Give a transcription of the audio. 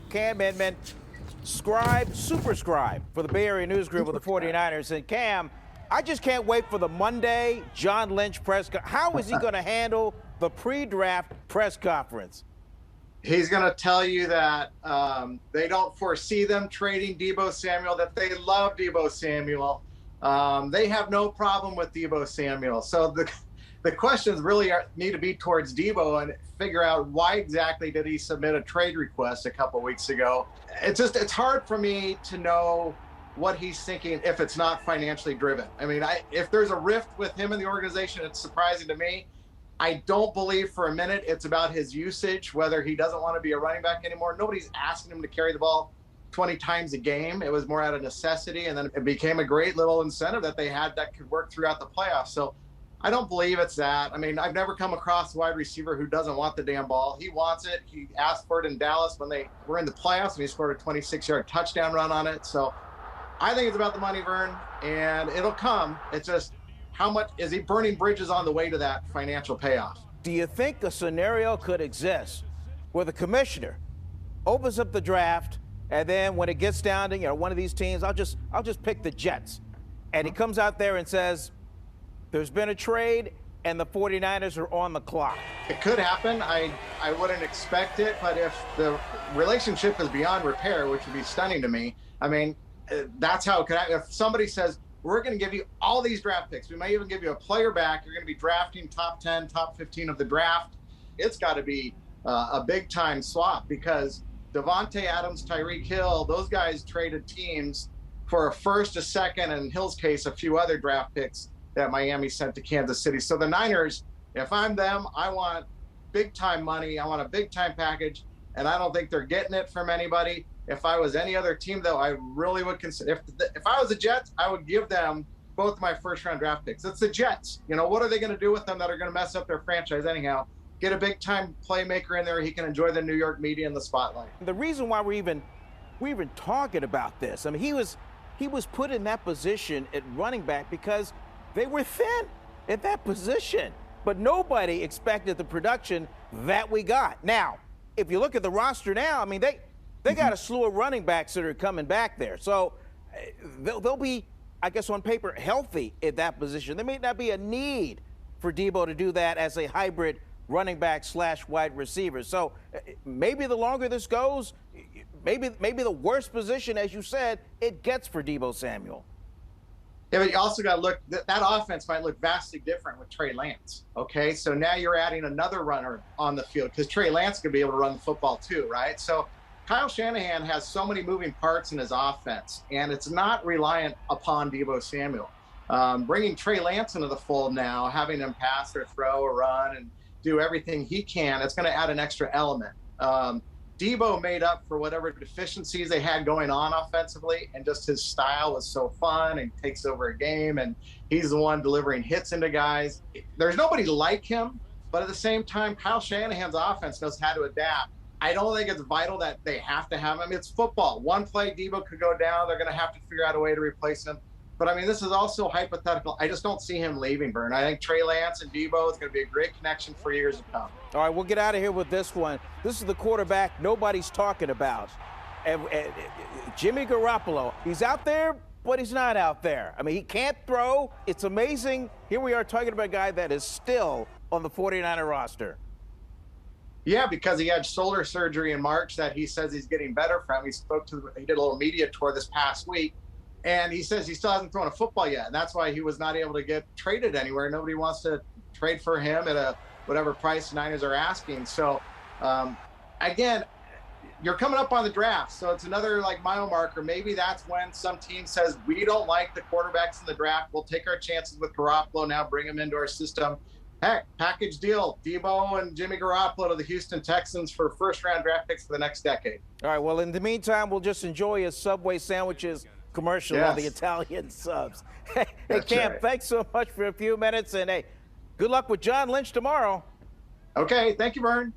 Cam Inman, super scribe for the Bay Area News Group of the 49ers. And Cam, I just can't wait for the Monday John Lynch press conference. How is he going to handle the pre-draft press conference? He's going to tell you that they don't foresee them trading Deebo Samuel, that they love Deebo Samuel. They have no problem with Deebo Samuel. So the questions really need to be towards Deebo and figure out why exactly did he submit a trade request a couple weeks ago. It's hard for me to know what he's thinking if it's not financially driven. I mean, if there's a rift with him in the organization, it's surprising to me. I don't believe for a minute it's about his usage, whether he doesn't want to be a running back anymore. Nobody's asking him to carry the ball 20 times a game. It was more out of necessity, and then it became a great little incentive that they had that could work throughout the playoffs. So I don't believe it's that. I mean, I've never come across a wide receiver who doesn't want the damn ball. He wants it. He asked for it in Dallas when they were in the playoffs, and he scored a 26-yard touchdown run on it. So I think it's about the money, Vern, and it'll come. It's just, how much is he burning bridges on the way to that financial payoff? Do you think a scenario could exist where the commissioner opens up the draft, and then when it gets down to one of these teams, I'll just pick the Jets, and he comes out there and says, there's been a trade and the 49ers are on the clock? It could happen. I wouldn't expect it, but if the relationship is beyond repair, which would be stunning to me, I mean, that's how it could happen. If somebody says, we're going to give you all these draft picks, we may even give you a player back, you're going to be drafting top 10, top 15 of the draft, it's got to be a big-time swap, because Devontae Adams, Tyreek Hill, those guys traded teams for a first, a second, and in Hill's case, a few other draft picks that Miami sent to Kansas City. So the Niners, if I'm them, I want big-time money. I want a big-time package, and I don't think they're getting it from anybody. If I was any other team, though, I really would consider. If I was the Jets, I would give them both my first-round draft picks. It's the Jets. What are they going to do with them that are going to mess up their franchise anyhow? Get a big-time playmaker in there. He can enjoy the New York media and the spotlight. The reason why we're even talking about this, I mean, he was put in that position at running back because they were thin at that position. But nobody expected the production that we got. Now, if you look at the roster now, I mean, they got a slew of running backs that are coming back there. So they'll be, I guess, on paper, healthy at that position. There may not be a need for Deebo to do that as a hybrid running back / wide receiver. So maybe the longer this goes, maybe the worst position, as you said, it gets for Deebo Samuel. Yeah, but you also got to look, that offense might look vastly different with Trey Lance, okay? So now you're adding another runner on the field, because Trey Lance could be able to run the football too, right? So Kyle Shanahan has so many moving parts in his offense, and it's not reliant upon Deebo Samuel. Bringing Trey Lance into the fold now, having him pass or throw or run and do everything he can, it's going to add an extra element. Deebo made up for whatever deficiencies they had going on offensively, and just his style was so fun and takes over a game, and he's the one delivering hits into guys. There's nobody like him, but at the same time, Kyle Shanahan's offense knows how to adapt. I don't think it's vital that they have to have him. It's football. One play, Deebo could go down. They're going to have to figure out a way to replace him. But, I mean, this is also hypothetical. I just don't see him leaving, Vern. I think Trey Lance and Deebo is going to be a great connection for years to come. All right, we'll get out of here with this one. This is the quarterback nobody's talking about. Jimmy Garoppolo. He's out there, but he's not out there. I mean, he can't throw. It's amazing. Here we are talking about a guy that is still on the 49er roster. Yeah, because he had shoulder surgery in March that he says he's getting better from. He did a little media tour this past week, and he says he still hasn't thrown a football yet, and that's why he was not able to get traded anywhere. Nobody wants to trade for him at whatever price the Niners are asking. So, again, you're coming up on the draft, so it's another mile marker. Maybe that's when some team says, we don't like the quarterbacks in the draft. We'll take our chances with Garoppolo now, bring him into our system. Heck, package deal, Deebo and Jimmy Garoppolo to the Houston Texans for first-round draft picks for the next decade. All right, well, in the meantime, we'll just enjoy his Subway sandwiches commercial on the Italian subs. Hey, Cam, right. Thanks so much for a few minutes, and hey, good luck with John Lynch tomorrow. Okay, thank you, Vern.